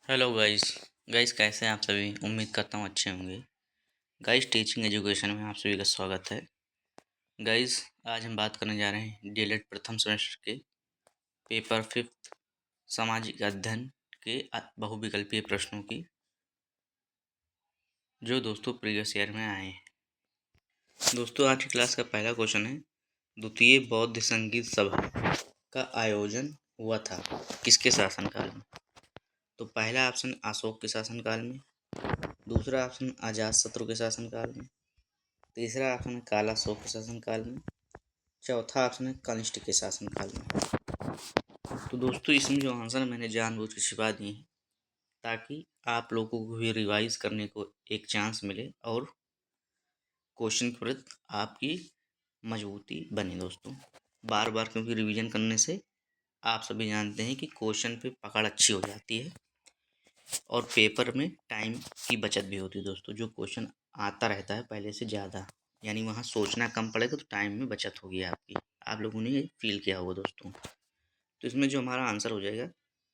Hello guys. Guys कैसे हैं आप सभी? उम्मीद करता हूँ अच्छे होंगे। गाइस टीचिंग एजुकेशन में आप सभी का स्वागत है। गाइस आज हम बात करने जा रहे हैं डीएलएड प्रथम सेमेस्टर के पेपर 5 सामाजिक अध्ययन के बहुविकल्पीय प्रश्नों की, जो दोस्तों प्रीवियस ईयर में आए हैं। दोस्तों आज की क्लास का पहला क्वेश्चन है, द्वितीय बौद्ध संगीत सभा का आयोजन हुआ था किसके शासनकाल में? तो पहला ऑप्शन अशोक के शासनकाल में, दूसरा ऑप्शन अजातशत्रु के शासनकाल में, तीसरा ऑप्शन है काला अशोक के शासनकाल में, चौथा ऑप्शन है कनिष्ठ के शासनकाल में। तो दोस्तों इसमें जो आंसर मैंने जानबूझ के छिपा दिए हैं ताकि आप लोगों को भी रिवाइज करने को एक चांस मिले और क्वेश्चन के प्रति आपकी मजबूती बने। दोस्तों बार बार क्योंकि रिवीजन करने से आप सभी जानते हैं कि क्वेश्चन पे पकड़ अच्छी हो जाती है और पेपर में टाइम की बचत भी होती है। दोस्तों जो क्वेश्चन आता रहता है पहले से ज़्यादा, यानी वहाँ सोचना कम पड़ेगा तो टाइम में बचत होगी आपकी। आप लोगों ने ये फील किया होगा दोस्तों। तो इसमें जो हमारा आंसर हो जाएगा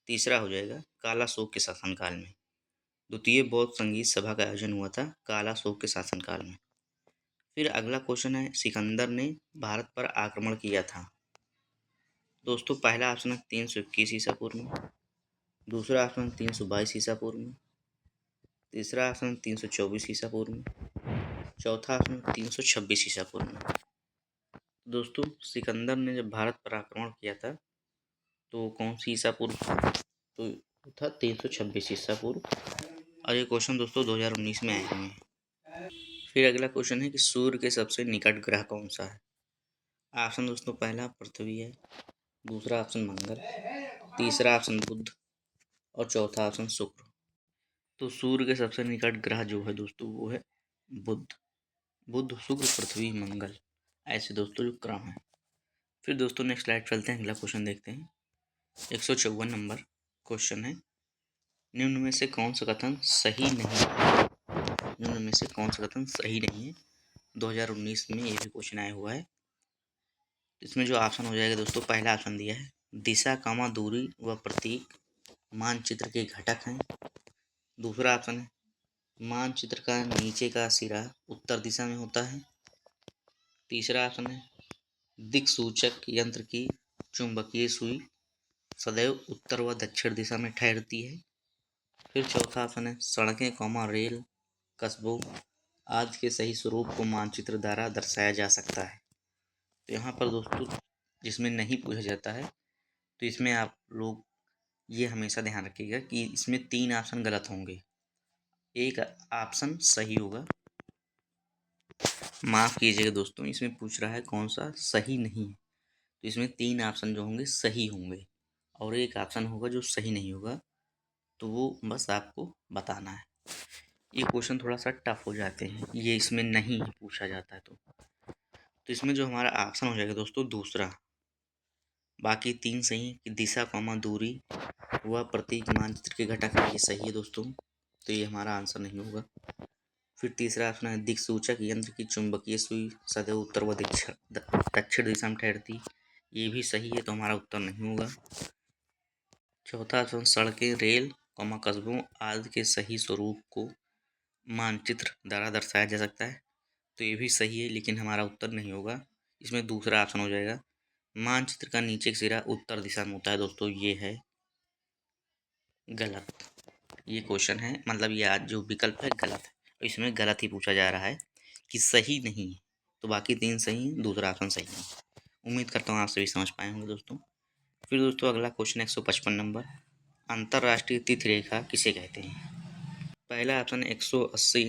तीसरा हो जाएगा काला अशोक के शासनकाल में। द्वितीय बौद्ध संगीत सभा का आयोजन हुआ था काला अशोक के शासनकाल में। फिर अगला क्वेश्चन है, सिकंदर ने भारत पर आक्रमण किया था। दोस्तों पहला ऑप्शन है 321 ईसा पूर्व में, दूसरा ऑप्शन 322 ईसा पूर्व में, तीसरा ऑप्शन 324 ईसा पूर्व में, चौथा ऑप्शन 326 ईसा पूर्व में। दोस्तों सिकंदर ने जब भारत पर आक्रमण किया था तो कौन सी ईसा पूर्व था? तो था 326 ईसा पूर्व। और ये क्वेश्चन दोस्तों 2019 में आए हुए हैं। फिर अगला क्वेश्चन है कि सूर्य के सबसे निकट ग्रह कौन सा है? ऑप्शन दोस्तों पहला पृथ्वी है, दूसरा ऑप्शन मंगल, तीसरा ऑप्शन बुध और चौथा ऑप्शन शुक्र। तो सूर्य के सबसे निकट ग्रह जो है दोस्तों वो है बुध। बुध, शुक्र, पृथ्वी, मंगल, ऐसे दोस्तों जो क्रम है। फिर दोस्तों नेक्स्ट स्लाइड चलते हैं, अगला क्वेश्चन देखते हैं। 154 नंबर क्वेश्चन है, निम्न में से कौन सा कथन सही नहीं है? निम्न में से कौन सा कथन सही नहीं है? 2019 में ये भी क्वेश्चन आया हुआ है। इसमें जो ऑप्शन हो जाएगा दोस्तों, पहला ऑप्शन दिया है दिशा, दूरी व प्रतीक मानचित्र के घटक हैं। दूसरा ऑप्शन है मानचित्र का नीचे का सिरा उत्तर दिशा में होता है। तीसरा ऑप्शन है दिक्सूचक यंत्र की चुंबकीय सुई सदैव उत्तर व दक्षिण दिशा में ठहरती है। फिर चौथा ऑप्शन है सड़कें, रेल, कस्बों आदि के सही स्वरूप को मानचित्र द्वारा दर्शाया जा सकता है। तो यहाँ पर दोस्तों जिसमें नहीं पूछा जाता है तो इसमें आप लोग ये हमेशा ध्यान रखिएगा कि इसमें 3 ऑप्शन गलत होंगे, एक ऑप्शन सही होगा। माफ़ कीजिएगा दोस्तों, इसमें पूछ रहा है कौन सा सही नहीं है, तो इसमें 3 ऑप्शन जो होंगे सही होंगे और एक ऑप्शन होगा जो सही नहीं होगा। तो वो बस आपको बताना है। ये क्वेश्चन थोड़ा सा टफ हो जाते हैं, ये इसमें नहीं पूछा जाता है। तो इसमें जो हमारा ऑप्शन हो जाएगा दोस्तों दूसरा। बाकी 3 सही हैं कि दिशा, दूरी व प्रतीक मानचित्र के घटक है, ये सही है दोस्तों। तो ये हमारा आंसर नहीं होगा। फिर तीसरा ऑप्शन है दिक्सूचक यंत्र की चुंबकीय सुई सदैव उत्तर व दक्षिण दिशा में ठहरती, ये भी सही है, तो हमारा उत्तर नहीं होगा। चौथा ऑप्शन सड़कें, रेल, कस्बों आदि के सही स्वरूप को मानचित्र द्वारा दर्शाया जा सकता है, तो ये भी सही है, लेकिन हमारा उत्तर नहीं होगा। इसमें दूसरा ऑप्शन हो जाएगा मानचित्र का नीचे का सिरा उत्तर दिशा में होता है। दोस्तों ये है गलत। ये क्वेश्चन है, मतलब ये आज जो विकल्प है गलत है, इसमें गलत ही पूछा जा रहा है कि सही नहीं है। तो बाकी 3 सही हैं, दूसरा ऑप्शन सही नहीं। उम्मीद करता हूँ आप सभी समझ पाए होंगे दोस्तों। फिर दोस्तों अगला क्वेश्चन 155 नंबर, अंतर्राष्ट्रीय तिथि रेखा किसे कहते हैं? पहला ऑप्शन है 180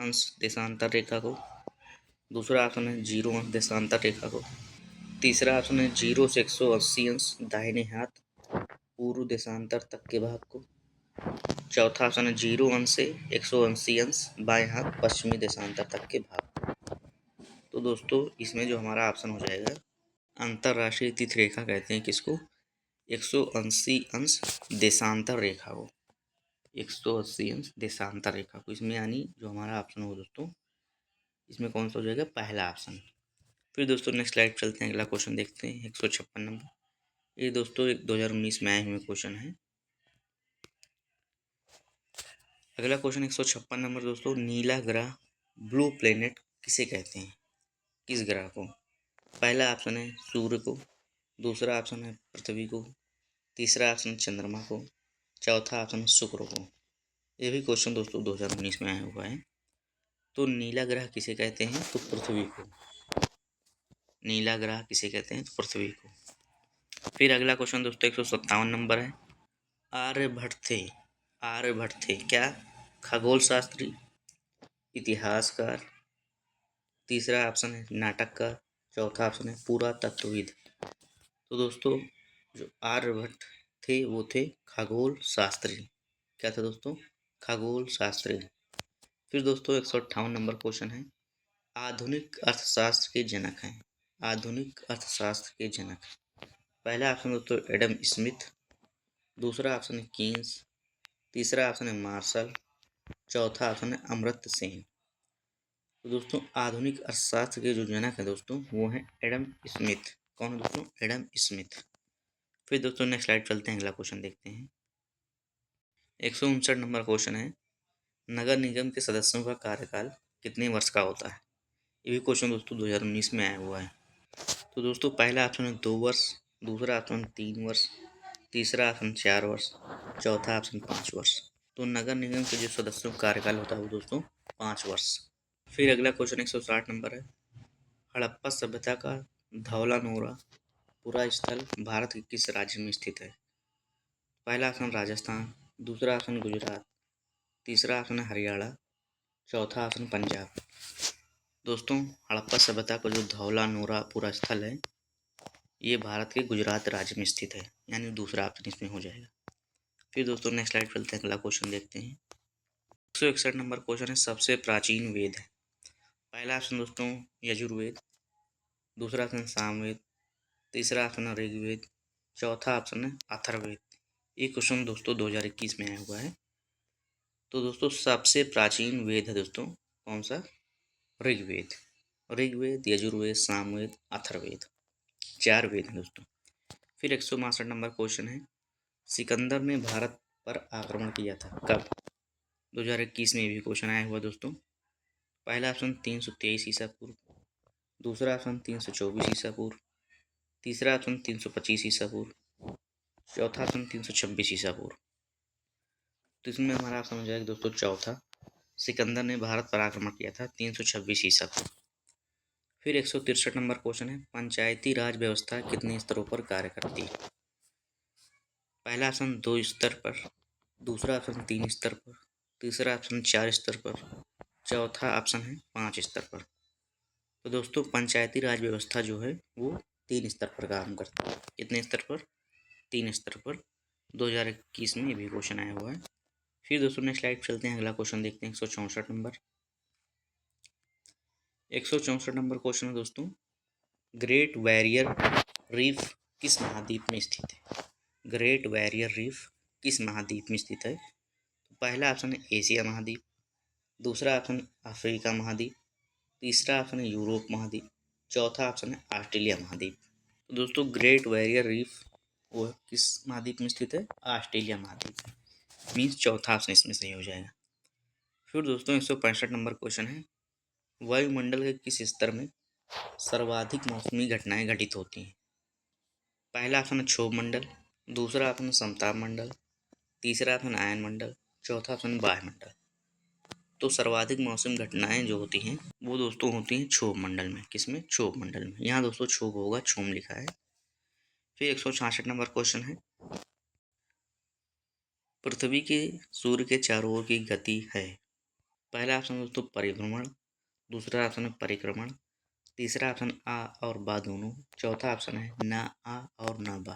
अंश देशांतर रेखा को, दूसरा ऑप्शन है 0 अंश देशांतर रेखा को, तीसरा ऑप्शन है 0 से 180 अंश दाहिने हाथ पूर्व देशांतर तक के भाग को, चौथा ऑप्शन है 0 अंश से 180 अंश बाएं हाथ पश्चिमी देशांतर तक के भाग। तो दोस्तों इसमें जो हमारा ऑप्शन हो जाएगा अंतर्राष्ट्रीय तिथि रेखा कहते हैं किसको? 180 अंश देशांतर रेखा को, 180 अंश देशांतर रेखा को। इसमें यानी जो हमारा ऑप्शन हो दोस्तों, इसमें कौन सा हो जाएगा? पहला ऑप्शन। फिर दोस्तों नेक्स्ट स्लाइड चलते हैं, अगला क्वेश्चन देखते हैं 156 नंबर। ये दोस्तों एक 2019 में आए हुए क्वेश्चन है। अगला क्वेश्चन 156 नंबर दोस्तों, नीला ग्रह ब्लू प्लेनेट किसे कहते हैं? किस ग्रह को? पहला ऑप्शन है सूर्य को, दूसरा ऑप्शन है पृथ्वी को, तीसरा ऑप्शन चंद्रमा को, चौथा ऑप्शन शुक्र को। ये भी क्वेश्चन दोस्तों 2019 में आया हुआ है। तो नीला ग्रह किसे कहते हैं? तो पृथ्वी को। नीला ग्रह किसे कहते हैं? तो पृथ्वी को। फिर अगला क्वेश्चन दोस्तों 157 नंबर है, आर्यभट्ट थे। आर्यभट्ट थे क्या? खगोल शास्त्री, इतिहासकार, तीसरा ऑप्शन है नाटककार, चौथा ऑप्शन है पुरातत्वविद। तो दोस्तों जो आर्यभट्ट थे वो थे खगोल शास्त्री। क्या था दोस्तों? खगोल शास्त्री। फिर दोस्तों 158 नंबर क्वेश्चन है, आधुनिक अर्थशास्त्र के जनक हैं। आधुनिक अर्थशास्त्र के जनक। पहला ऑप्शन दोस्तों एडम स्मिथ, दूसरा ऑप्शन है कीन्स, तीसरा ऑप्शन है मार्शल, चौथा ऑप्शन है अमर्त्य सेन। तो दोस्तों आधुनिक अर्थशास्त्र के जो जनक है दोस्तों वो है एडम स्मिथ। कौन है दोस्तों? Adam Smith. फिर दोस्तों नेक्स्ट स्लाइड चलते हैं, अगला क्वेश्चन देखते हैं। 159 नंबर क्वेश्चन है, नगर निगम के सदस्यों का कार्यकाल कितने वर्ष का होता है? ये भी क्वेश्चन दोस्तों 2019 में आया हुआ है। तो दोस्तों पहला ऑप्शन है 2 वर्ष, दूसरा ऑप्शन 3 वर्ष, तीसरा ऑप्शन 4 वर्ष, चौथा ऑप्शन 5 वर्ष। तो नगर निगम के जो सदस्यों का कार्यकाल होता है वो दोस्तों 5 वर्ष। फिर अगला क्वेश्चन 160 नंबर है, हड़प्पा सभ्यता का धौलानोरा पूरा स्थल भारत के किस राज्य में स्थित है? पहला ऑप्शन राजस्थान, दूसरा ऑप्शन गुजरात, तीसरा ऑप्शन है हरियाणा, चौथा ऑप्शन पंजाब। दोस्तों हड़प्पा सभ्यता का जो धौलानोरा पूरा स्थल है ये भारत के गुजरात राज्य में स्थित है, यानी दूसरा ऑप्शन इसमें हो जाएगा। फिर दोस्तों नेक्स्ट स्लाइड चलते हैं, अगला क्वेश्चन देखते हैं। 161 नंबर क्वेश्चन है, सबसे प्राचीन वेद है। पहला ऑप्शन दोस्तों यजुर्वेद, दूसरा ऑप्शन सामवेद, तीसरा ऑप्शन है ऋग्वेद, चौथा ऑप्शन है अथर्ववेद। ये क्वेश्चन दोस्तों 2021 में आया हुआ है। तो दोस्तों सबसे प्राचीन वेद है दोस्तों कौन सा? ऋग्वेद। ऋग्वेद, यजुर्वेद, सामवेद, अथर्ववेद, 4 वेद हैं दोस्तों। फिर 162 नंबर क्वेश्चन है, सिकंदर ने भारत पर आक्रमण किया था कब? 2021 में भी क्वेश्चन आया हुआ दोस्तों। पहला ऑप्शन 323 ईसा पूर्व, दूसरा ऑप्शन 324 ईसा पूर्व, तीसरा ऑप्शन 325 ईसा पूर्व, चौथा ऑप्शन 326 ईसा पूर्व। तो इसमें हमारा ऑप्शन हो जाएगा दोस्तों चौथा, सिकंदर ने भारत पर आक्रमण किया था 326 ईसा पूर्व। फिर 163 नंबर क्वेश्चन है, पंचायती राज व्यवस्था कितने स्तरों पर कार्य करती है? पहला ऑप्शन 2 स्तर पर, दूसरा ऑप्शन 3 स्तर पर, तीसरा ऑप्शन 4 स्तर पर, चौथा ऑप्शन है 5 स्तर पर। तो दोस्तों पंचायती राज व्यवस्था जो है वो 3 स्तर पर काम करती है। कितने स्तर पर? 3 स्तर पर। 2021 में ये भी क्वेश्चन आया हुआ है। फिर दोस्तों नेक्स्ट स्लाइड चलते हैं, अगला क्वेश्चन देखते हैं 164 नंबर। 164 नंबर क्वेश्चन है दोस्तों, ग्रेट बैरियर रीफ किस महाद्वीप में स्थित है? ग्रेट बैरियर रीफ किस महाद्वीप में स्थित है? तो पहला ऑप्शन है एशिया महाद्वीप, दूसरा ऑप्शन अफ्रीका महाद्वीप, तीसरा ऑप्शन है यूरोप महाद्वीप, चौथा ऑप्शन है ऑस्ट्रेलिया महाद्वीप। तो दोस्तों ग्रेट बैरियर रीफ वो किस महाद्वीप में स्थित है? ऑस्ट्रेलिया महाद्वीप में। मीन्स चौथा ऑप्शन इसमें सही हो जाएगा। फिर दोस्तों 165 नंबर क्वेश्चन है, वायुमंडल के किस स्तर में सर्वाधिक मौसमी घटनाएं घटित होती हैं? पहला ऑप्शन है क्षोभ मंडल, दूसरा ऑप्शन है समताप मंडल, तीसरा ऑप्शन आयन मंडल, चौथा ऑप्शन वायुमंडल। तो सर्वाधिक मौसम घटनाएं जो होती हैं वो दोस्तों होती हैं क्षोभ मंडल में। किसमें? क्षोभ मंडल में। यहाँ दोस्तों क्षोभ होगा, क्षोभ लिखा है। फिर 166 नंबर क्वेश्चन है, पृथ्वी के सूर्य के चारों ओर की गति है। पहला ऑप्शन दोस्तों परिभ्रमण, दूसरा ऑप्शन है परिक्रमण, तीसरा ऑप्शन आ और बा दोनों, चौथा ऑप्शन है ना आ और ना बा।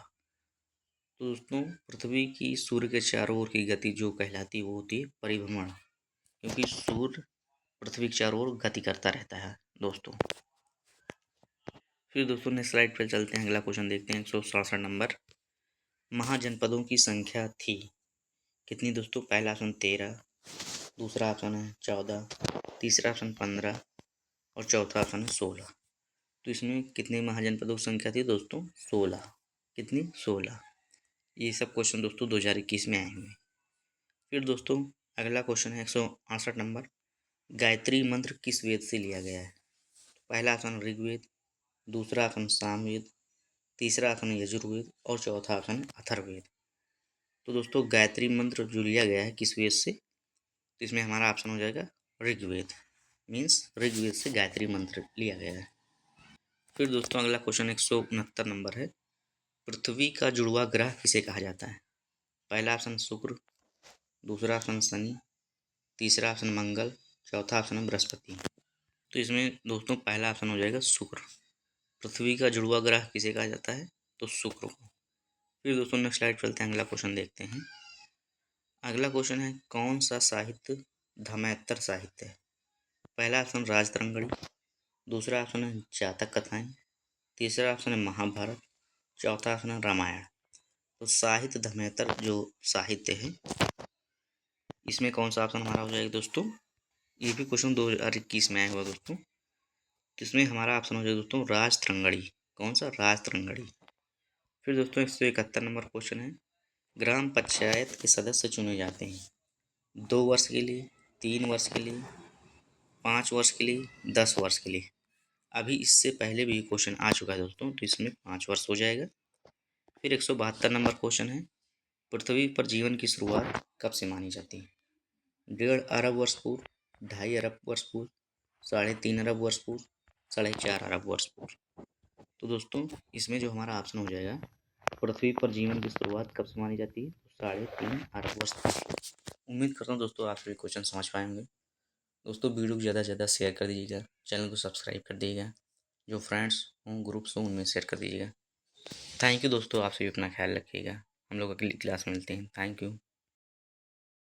तो दोस्तों पृथ्वी की सूर्य के चारों ओर की गति जो कहलाती है वो होती है परिभ्रमण, क्योंकि सूर्य पृथ्वी के चारों ओर गति करता रहता है दोस्तों। फिर दोस्तों नेक्स्ट स्लाइड पर चलते हैं, अगला क्वेश्चन देखते हैं 167 नंबर, महाजनपदों की संख्या थी कितनी दोस्तों? पहला ऑप्शन 13, दूसरा ऑप्शन है 14, तीसरा ऑप्शन 15 और चौथा ऑप्शन है 16। तो इसमें कितने महाजनपदों की संख्या थी दोस्तों? 16। कितनी? 16। ये सब क्वेश्चन दोस्तों 2021 में आए हुए हैं। फिर दोस्तों अगला क्वेश्चन है 168 नंबर, गायत्री मंत्र किस वेद से लिया गया है? पहला ऑप्शन ऋग्वेद, दूसरा ऑप्शन सामवेद, तीसरा ऑप्शन यजुर्वेद और चौथा ऑप्शन अथर्ववेद। तो दोस्तों गायत्री मंत्र जो लिया गया है किस वेद से, तो इसमें हमारा ऑप्शन हो जाएगा ऋग्वेद, मीन्स ऋग्वेद से गायत्री मंत्र लिया गया है। फिर दोस्तों अगला क्वेश्चन 169 नंबर है, पृथ्वी का जुड़वा ग्रह किसे कहा जाता है? पहला ऑप्शन शुक्र, दूसरा ऑप्शन शनि, तीसरा ऑप्शन मंगल, चौथा ऑप्शन है बृहस्पति। तो इसमें दोस्तों पहला ऑप्शन हो जाएगा शुक्र। पृथ्वी का जुड़वा ग्रह किसे कहा जाता है? तो शुक्र को। फिर दोस्तों नेक्स्ट स्लाइड चलते हैं, अगला क्वेश्चन देखते हैं। अगला क्वेश्चन है, कौन सा साहित्य धर्मेतर साहित्य है? पहला ऑप्शन राजतरंगणी, दूसरा ऑप्शन है जातक कथाएं, तीसरा ऑप्शन है महाभारत, चौथा ऑप्शन है रामायण। तो साहित्य धर्मेतर जो साहित्य है इसमें कौन सा ऑप्शन हमारा हो जाएगा दोस्तों? ये भी क्वेश्चन 2021 में आया हुआ दोस्तों। तो इसमें हमारा ऑप्शन हो जाएगा दोस्तों राजतरंगणी। कौन सा? राजतरंगणी। फिर दोस्तों 171 नंबर क्वेश्चन है, ग्राम पंचायत के सदस्य चुने जाते हैं 2 वर्ष के लिए, 3 वर्ष के लिए, 5 वर्ष के लिए, 10 वर्ष के लिए। अभी इससे पहले भी क्वेश्चन आ चुका है दोस्तों, तो इसमें 5 वर्ष हो जाएगा। फिर 172 नंबर क्वेश्चन है, पृथ्वी पर जीवन की शुरुआत कब से मानी जाती है? 1.5 अरब वर्ष पूर्व, 2.5 अरब वर्ष पूर्व, 3.5 अरब वर्ष पूर्व, 4.5 अरब वर्ष पूर्व। तो दोस्तों इसमें जो हमारा ऑप्शन हो जाएगा, पृथ्वी पर जीवन की शुरुआत कब से मानी जाती है? तो 3.5 अरब वर्ष पूर्व। उम्मीद करता हूँ दोस्तों आप सभी क्वेश्चन समझ पाएंगे। दोस्तों वीडियो को ज़्यादा से ज़्यादा शेयर कर दीजिएगा, चैनल को सब्सक्राइब कर दीजिएगा, जो फ्रेंड्स हों ग्रुप्स हों उनमें शेयर कर दीजिएगा। थैंक यू दोस्तों, आप सभी अपना ख्याल रखिएगा। हम लोग अगली क्लास में मिलते हैं। Thank you.